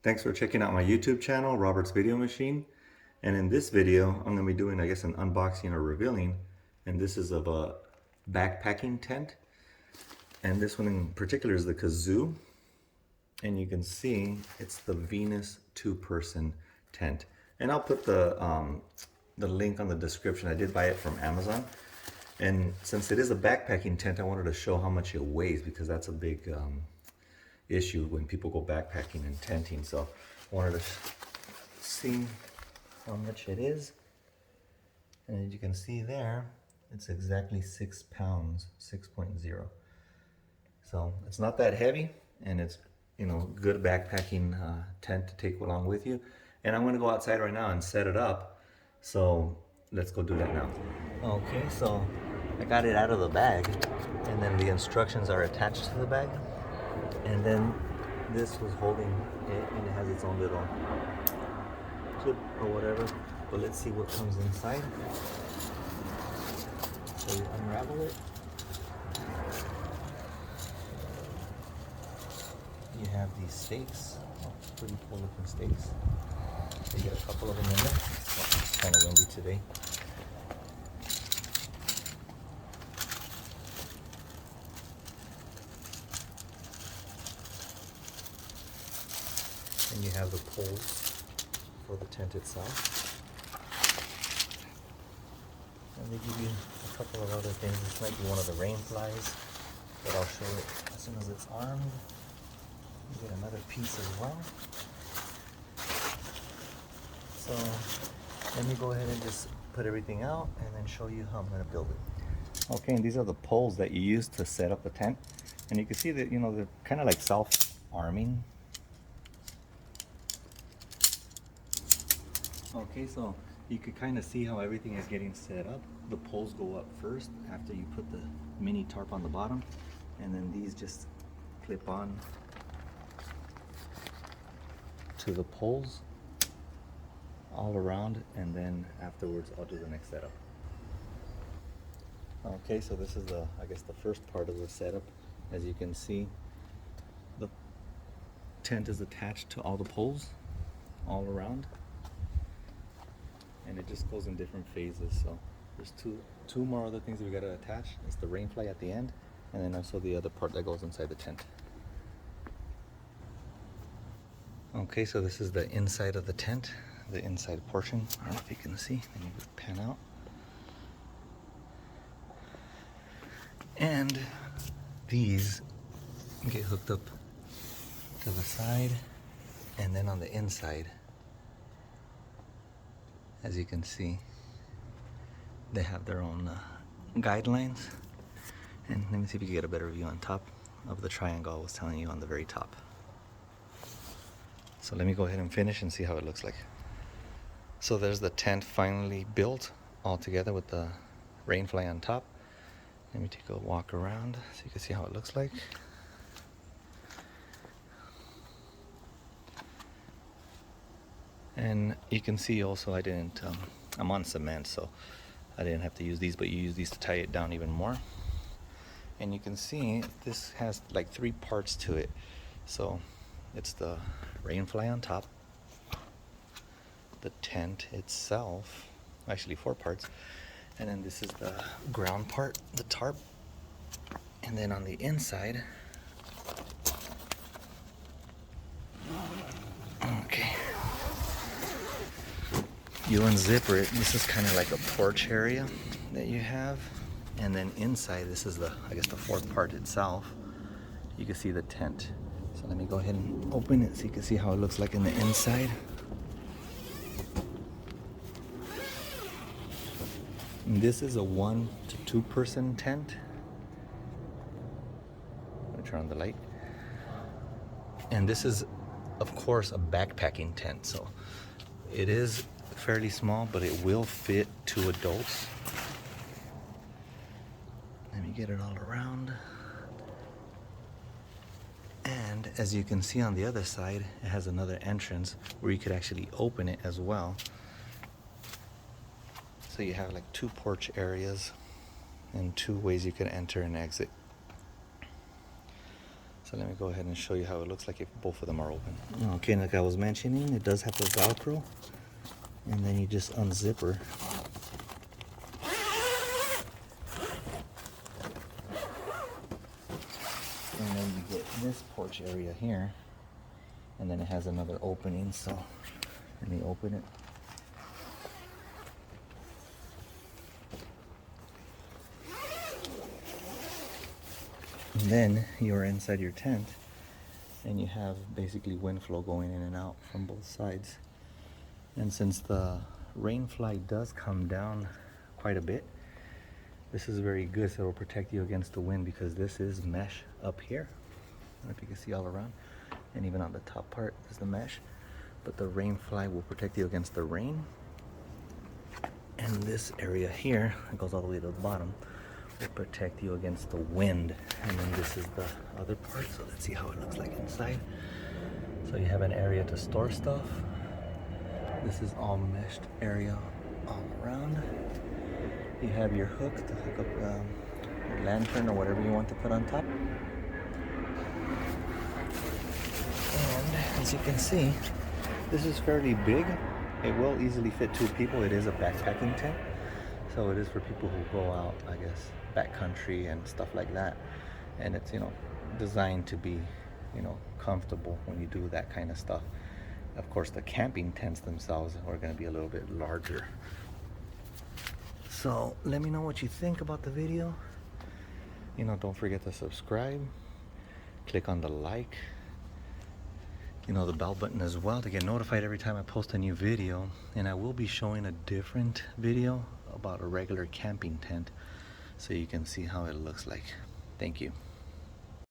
Thanks for checking out my YouTube channel, Robert's Video Machine. And in this video, I'm going to be doing, I guess, an unboxing or revealing. And this is of a backpacking tent. And this one in particular is the Kazoo. And you can see it's the Venus two-person tent. And I'll put the link on the description. I did buy it from Amazon. And since it is a backpacking tent, I wanted to show how much it weighs because that's a big issue when people go backpacking and tenting. So I wanted to see how much it is. And as you can see there, it's exactly 6 pounds, 6.0. So it's not that heavy, and it's, you know, good backpacking tent to take along with you. And I'm gonna go outside right now and set it up. So let's go do that now. Okay, so I got it out of the bag, and then the instructions are attached to the bag. And then this was holding it, and it has its own little clip or whatever. But let's see what comes inside. So you unravel it. You have these stakes, pretty cool looking stakes. You get a couple of them in there. Oh, it's kind of windy today. And you have the poles for the tent itself. And they give you a couple of other things. This might be one of the rain flies, but I'll show it as soon as it's armed. You get another piece as well. So let me go ahead and just put everything out and then show you how I'm going to build it. Okay, and these are the poles that you use to set up the tent. And you can see that, you know, they're kind of like self-arming. Okay, so you could kind of see how everything is getting set up. The poles go up first after you put the mini tarp on the bottom, and then these just clip on to the poles all around, and then afterwards I'll do the next setup. Okay, so this is the, I guess, the first part of the setup. As you can see, the tent is attached to all the poles all around, and it just goes in different phases. So there's two more other things that we got to attach. It's the rain fly at the end, and then also the other part that goes inside the tent. Okay, so this is the inside of the tent, the inside portion. I don't know if you can see. Let me pan out. And these get hooked up to the side, and then on the inside, as you can see, they have their own guidelines. And let me see if you can get a better view on top of the triangle I was telling you on the very top. So let me go ahead and finish and see how it looks like. So there's the tent finally built all together with the rain fly on top. Let me take a walk around so you can see how it looks like. And you can see also I didn't, I'm on cement, so I didn't have to use these, but you use these to tie it down even more. And you can see this has like 3 parts to it. So it's the rain fly on top, the tent itself, actually 4 parts, and then this is the ground part, the tarp, and then on the inside, okay, you unzipper it. This is kind of like a porch area that you have, and then inside, this is the, I guess, the 4th part itself. You can see the tent. So let me go ahead and open it so you can see how it looks like in the inside. And this is a 1 to 2 person tent. I'm gonna turn on the light. And this is, of course, a backpacking tent. So it is fairly small, but it will fit 2 adults. Let me get it all around. And as you can see on the other side, it has another entrance where you could actually open it as well. So you have like 2 porch areas and 2 ways you can enter and exit. So let me go ahead and show you how it looks like if both of them are open. Okay, like I was mentioning, it does have the Velcro, and then you just unzip her. And then you get this porch area here, and then it has another opening. So let me open it. And then you're inside your tent, and you have basically wind flow going in and out from both sides. And since the rain fly does come down quite a bit, this is very good, so it will protect you against the wind, because this is mesh up here. I don't know if you can see all around, and even on the top part is the mesh. But the rain fly will protect you against the rain. And this area here, it goes all the way to the bottom, will protect you against the wind. And then this is the other part, so let's see how it looks like inside. So you have an area to store stuff. This is all meshed area all around. You have your hook to hook up your lantern or whatever you want to put on top. And as you can see, this is fairly big. It will easily fit 2 people. It is a backpacking tent, so it is for people who go out, I guess, backcountry and stuff like that. And it's, designed to be, comfortable when you do that kind of stuff. Of course, the camping tents themselves are going to be a little bit larger. So let me know what you think about the video. Don't forget to subscribe, click on the like, the bell button as well to get notified every time I post a new video. And I will be showing a different video about a regular camping tent, so you can see how it looks like. Thank you.